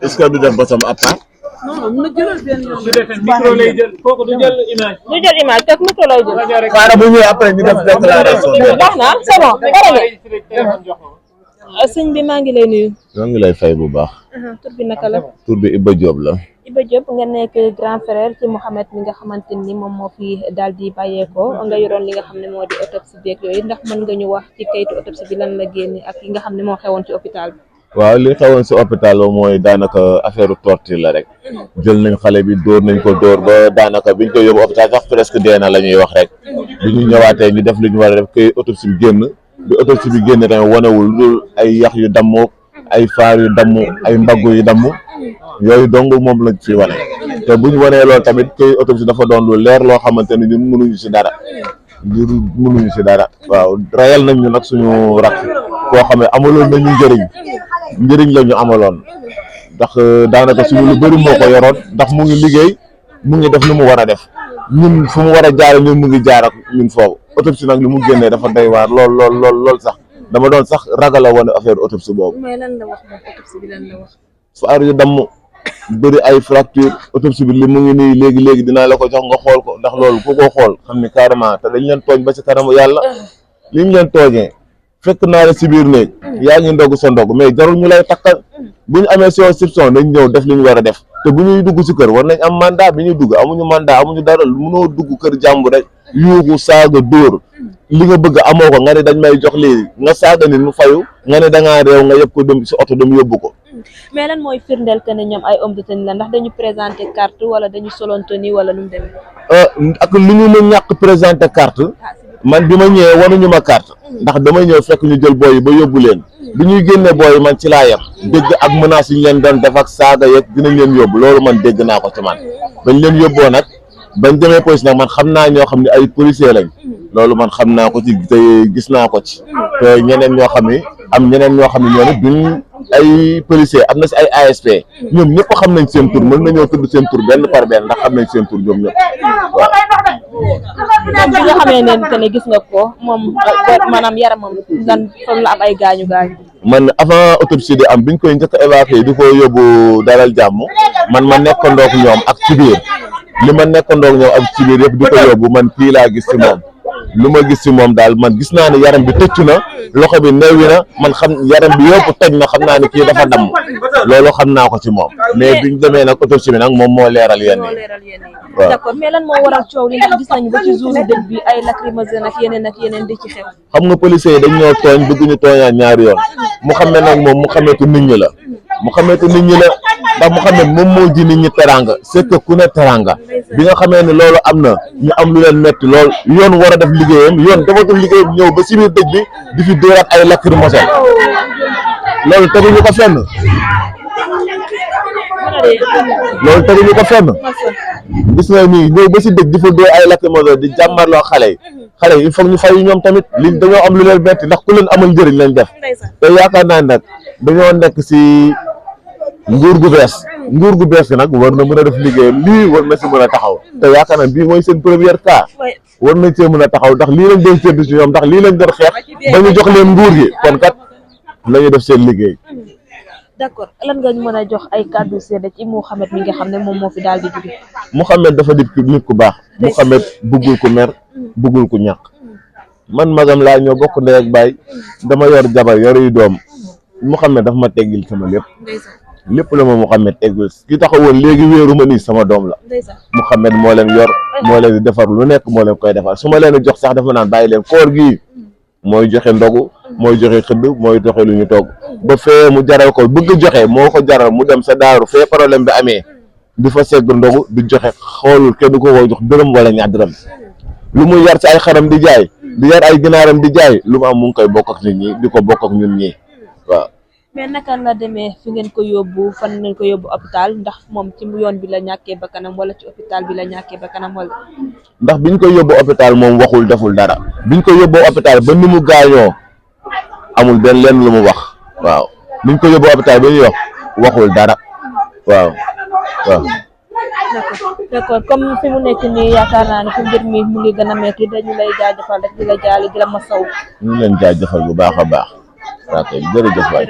est-ce que du def bosam à part. non jëlal benn yoon. micro lay jël kooku du jël image. du jël image teg micro lay jël. xaaral bu ñëwee après ñu def déclaration. baax na c'est bon sëñ bi maa ngi lay nuyu. ñoo ngi lay fay bu baax. tur bi naka la. tur bi Iba Diop la. Iba Diop nga nekk grand frère ci Mouhamed mi nga xamante ni moom moo fi daal di bàyyeekoo nga yoroon li nga xam ne moo di autopsie beeg yooyu ndax mën nga ñu wax ci kayitu autopsie bi lan la génne ak yi nga xam ne moo xewoon ci hôpital bi. waaw li xewoon si hôpital ba mooy daanaka affaire torture la rek. jël nañ xale bi dóor nañ ko dóor ba daanaka biñ koy yóbbu hôpital sax presque dee na la ñuy wax rek. bi ñu ñëwaatee ñu def li ñu war a def kay autopsie bi génn. bi autopsie bi génn tamit wanewul dul ay yax yu damm ay faar yu damm ay mbagg yu damm yooyu dong moom lañ fi wane te bu ñu wanee loolu tamit kay autopsie dafa doon lu leer loo xamante ni ñun mënuñu si dara waaw rayal nañ ñu nag suñu rakk koo xam ne amaloon nañu njëriñ la ñu amaloon ndax daanaka suñu lu bëri moo ko yoroon ndax mu ngi liggéey mu ngi def lu mu war a def ñun fu mu war a jaare ñun mu ngi jaar ak ñun foofu autopsie nag li mu génnee dafa doy waar lool sax dama doon sax ragal a wane affaire autopsie boobu. mais lan la wax moom autopsie bi lan la wax. faar yu damm bëri ay fracture autopsie bi li mu ngi nii léegi dinaa la ko jox nga xool ko ndax loolu ku ko xool xam ni carrément te dañ leen tooñ ba ci kanamu yàlla li ñu leen tooñee fekk naa la si biir néeg yaa ngi ndogg sa ndogg mais jarul ñu lay takkal bu ñu amee souscription dañ ñëw def li ñu war a def te bu ñuy dugg si kër war nañ am mandat bi ñuy dugg amuñu mandat amuñu dara mënoo dugg kër jàmbur rek yuuxu saaga dóor li nga bëgg amoo ko nga ne dañ may jox lii nga saaga nit mu fayu nga ne da ngaa réew nga yëpp ko dem si oto dem yóbbu ko. mais lan mooy firndeel que ne ñoom ay homme de tenue la ndax dañu présenté carte wala dañu soloon tenue wala nu mu demee. ak lu ñu mën ñàkk présenté carte man bi ma ñëwee wanuñu ma carte ndax damay ñëw fekk ñu jël booy yi ba yóbbu leen bi ñuy génne booy yi man ci laa yem dégg ak menaces yi ñu leen doon def ak saaga yeeg dinañ leen yóbbu loolu man dégg naa ko ci man bañ leen yóbboo nag bañ demee police nag man xam naa ñoo xam ne ay policier lañ loolu man xam naa ko ci te gis naa ko ci te ñeneen ñoo xam ne am ñeneen ñoo xam ne ñoo ne duñ ay policier am na si ay ASP ñoom ñëpp xam nañ seen tur mën nañoo tudd seen tur benn par benn ndax xam nañ seen tur ñoom ñëpp waaw. bi nga xamee ne gis nga ko moom maanaam yaramam lan fan la am ay gaañu. man avant autopsie di am biñ koy njëkk a évacuer di ko yóbbu dalal jàmm man ma nekkandoog ñoom ak ci biir li ma nekkandoog ñoom ak ci biir yëpp di ko yóbbu man kii laa gis ci moom lu ma gis ci moom daal man gis naa ne yaram bi tëcc na loxo bi neewi na man xam yaram bi yëpp toj na xam naa ne kii dafa damm loolu xam naa ko ci moom mais biñ demee nag autopsie bi nag moom moo leeral yenn yi waaw. d'accord mais lan moo waral coow li ndax gis nañu ba ci jour dëj bi ay lacrymogène ak yeneen di ci xew. xam nga policiers yi dañ ñoo tooñ bëgg ñu tooñaat ñaari yoon mu xam ne nag moom mu xameetu nit ñi la ndax mu xam ne moom moo ji nit ñi teranga c'est que ku ne teranga bi nga xamee ne loolu am na ñu am lu leen metti lool yoon war a def liggéeyam yoon dafatul liggéeyam ñëw ba si biir dëj bi di fi dóoraat ay lacrymogène loolu teguñu ko fenn gis nga nii ñëw ba si dëj di fa dóor ay lacrymogène di jàmmarloo xale yi il faut ñu fay ñoom tamit li dañoo am lu leen metti ndax ku leen amal njëriñ lañ def te yaakaar naa nag dañoo nekk si nguur gu bees gi nag war na mën a def liggéeyam lii war na si mën a taxaw te yaakaar naa bii mooy seen première cas war nañ see mën a taxaw ndax lii lañ doon séntu si ñoom ndax lii lañ doon xeex ba ñu jox leen nguur gi kon kat la ñu def seen liggéey. d'accord lan nga mën a jox ay kàddu seede ci Mouhamed mi nga xam ne moom moo fi daal di jóge. Mouhamed dafa di nit ku baax Mouhamed bëggul ku mer bëggul ku ñàkk man magam laa ñoo bokk ndey ak baay dama yor jabar yoruy doom Mouhamed dafa ma teggil sama lépp la ma Mouhamed teggil ki taxawoon léegi wéeru ma nii sama doom la Mouhamed moo leen yor moo leen di defar lu nekk moo leen koy defar su ma leen jox sax dafa naan bàyyi leen koor gii mooy joxe ndogu mooy joxe xëdd mooy joxe lu ñu togg ba fee mu jaral ko bëgg joxe moo ko jaral mu dem sa daaru fee problème bi amee di fa segg ndogu di joxe xoolul kenn ko jox dërëm wala ñaar dërëm lu mu yar ci ay xaram di jaay di yar ay ginaaram di jaay lu mu am mu ngi koy bokk ak nit ñi di ko bokk ak ñun ñii waaw. mais naka la demee fi ngeen ko yóbbu fan ngeen ko yóbbu hôpital ndax moom ci yoon bi la ñàkkee ba kanam wala ci hôpital bi la ñàkkee ba kanam wala. ndax biñ ko yóbbu hôpital moom waxul deful dara biñ ko yóbbu hôpital ba ni mu gaañoo amul benn lenn lu mu wax waaw biñ ko yóbbu hôpital ba ñuy wax waxul dara waaw. d'accord comme fi mu nekk nii yaakaar naa ne fi mbir mi mu ngi gën a metti dañu lay jaajëfal rek di la jaali di la masaw. ñu leen jaajëfal bu baax a baax. ok jërëjëf waay.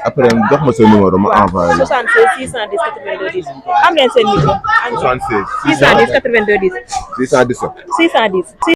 après jox ma sa numéro ma envoyé la. 76 610 82 10 am leen seen micro. 76 610 82 10. 617. 610.